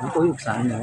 Ito yung sana.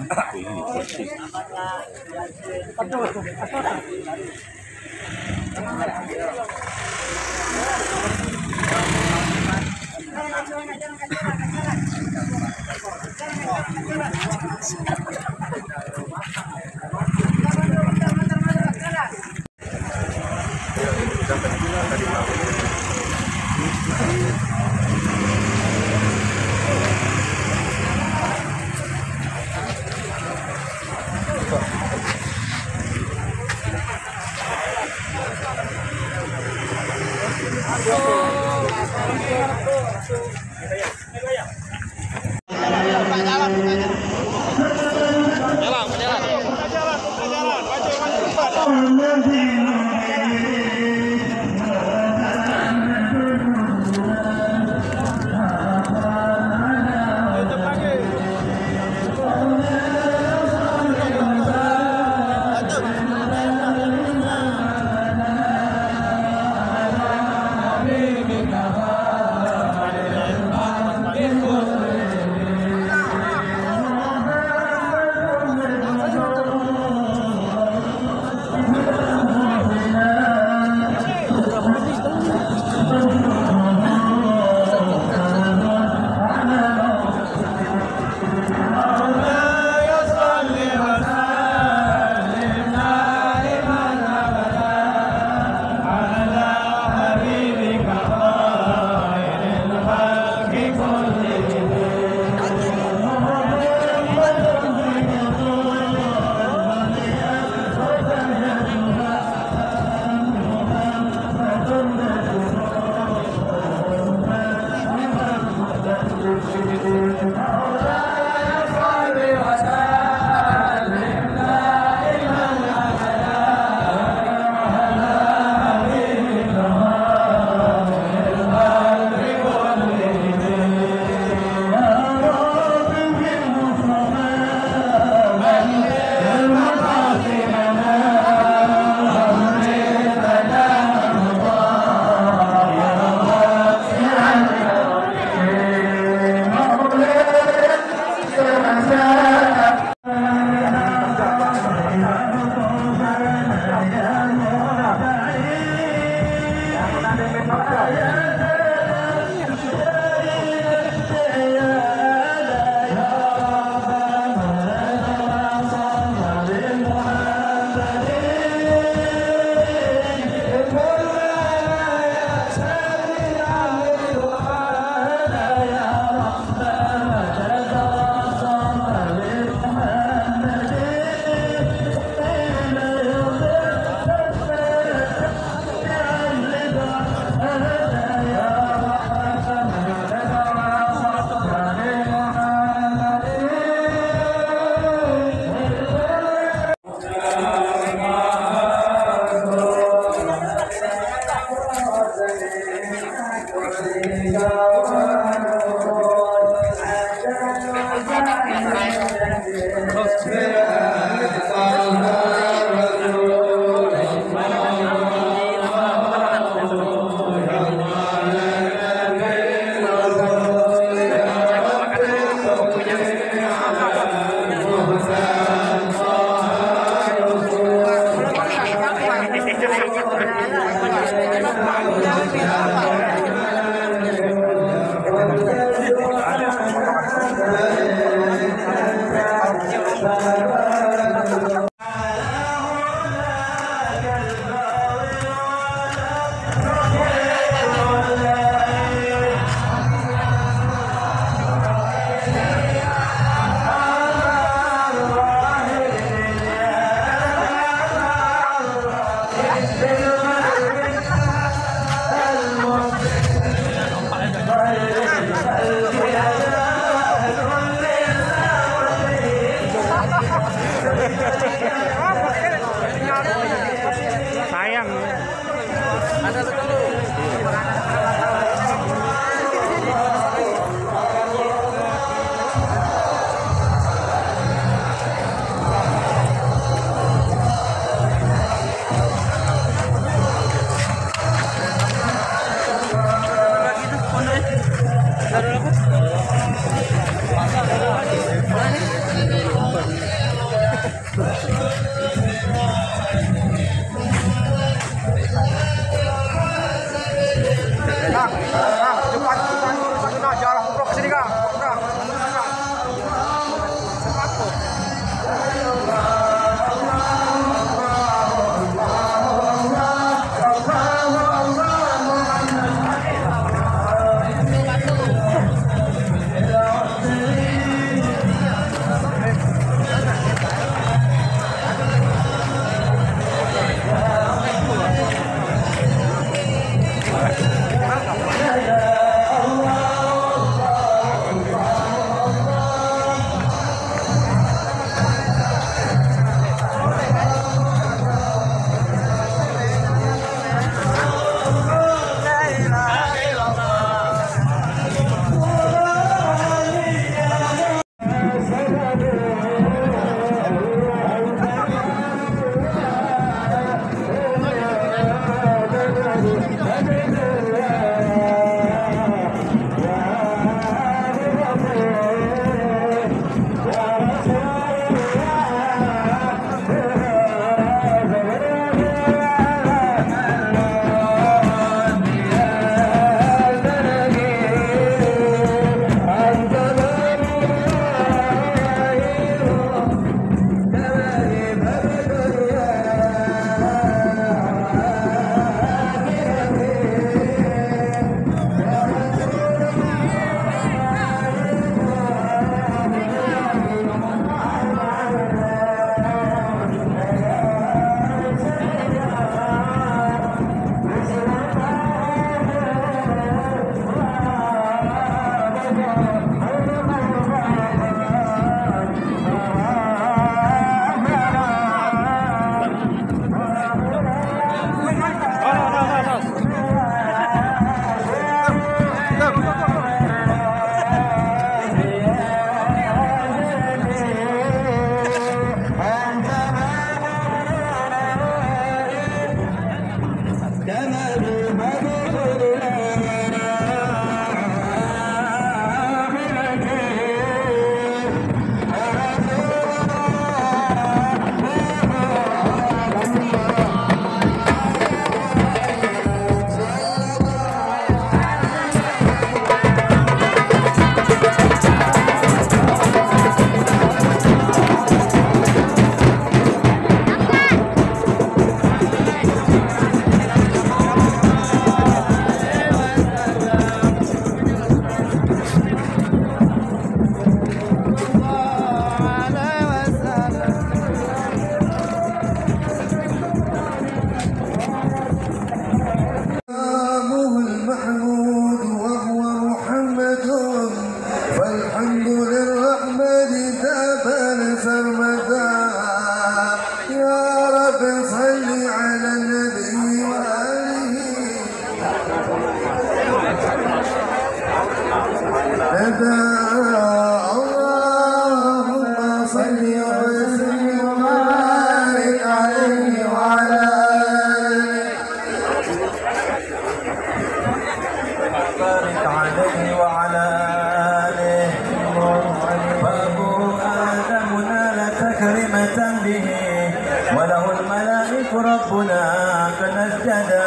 ربنا فنسجدا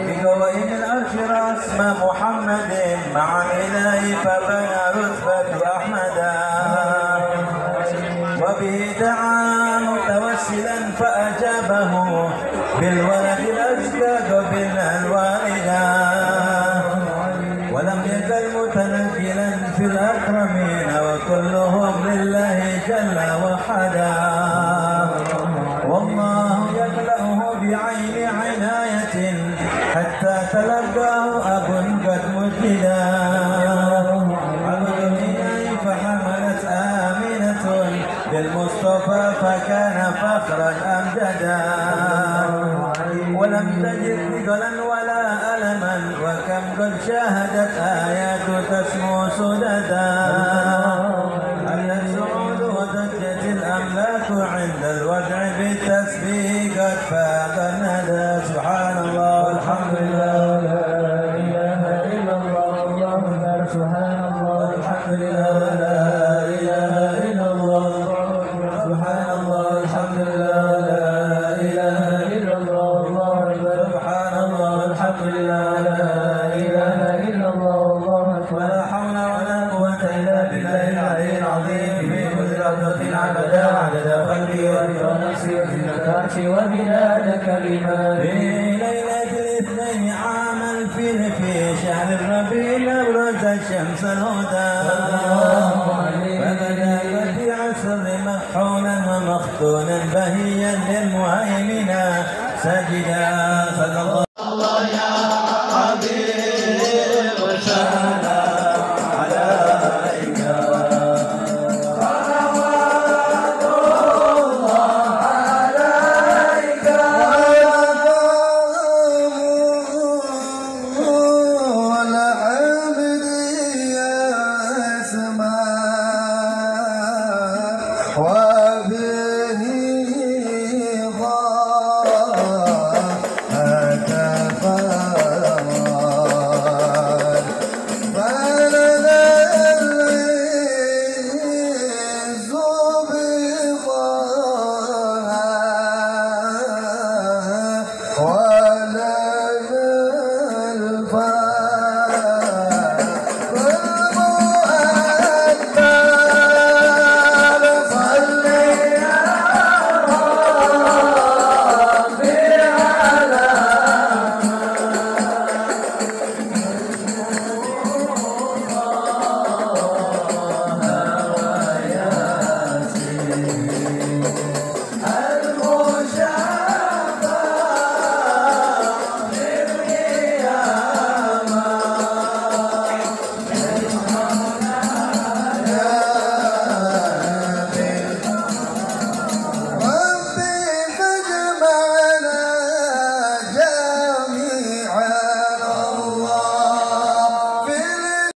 بقوائم العرش رسم محمد مع الإله فبنى رتبة أحمدا وبه دعا متوسلا فأجابه بالولد الأزكى قبلنا الوالدا ولم يزل متنزلا في الأكرمين وكلهم لله جل وحدا والله يملأه بعين عناية حتى تلقاه أب قد مجدا عبد الإله فحملت آمنة بالمصطفى فكان فخرا أمجدا ولم تجد ثقلا ولا ألما وكم قد شاهدت آيات تسمو سددا أن السعود وضجت الأملاك عند الوضع بالتسبيح قد فاق الندى سبحان الله والحمد لله لا إله إلا الله سبحان الله الحمد لله لا إله إلا الله سبحان الله الحمد لله لا إله إلا الله الله أكبر سبحان الله الحمد لله لا إله إلا الله الله أكبر ولا حول ولا قوة إلا بالله العلي العظيم في كل لحظة عدد قلبي ورضا نفسي وزنة عرشي وبلاد كلمات في ليلة الاثنين عام الفيل في شهر الربيع أبرز الشمس الهدى فبدا في عصر مكحولا ومختونا بهيا للمهيمن ساجدا صلى الله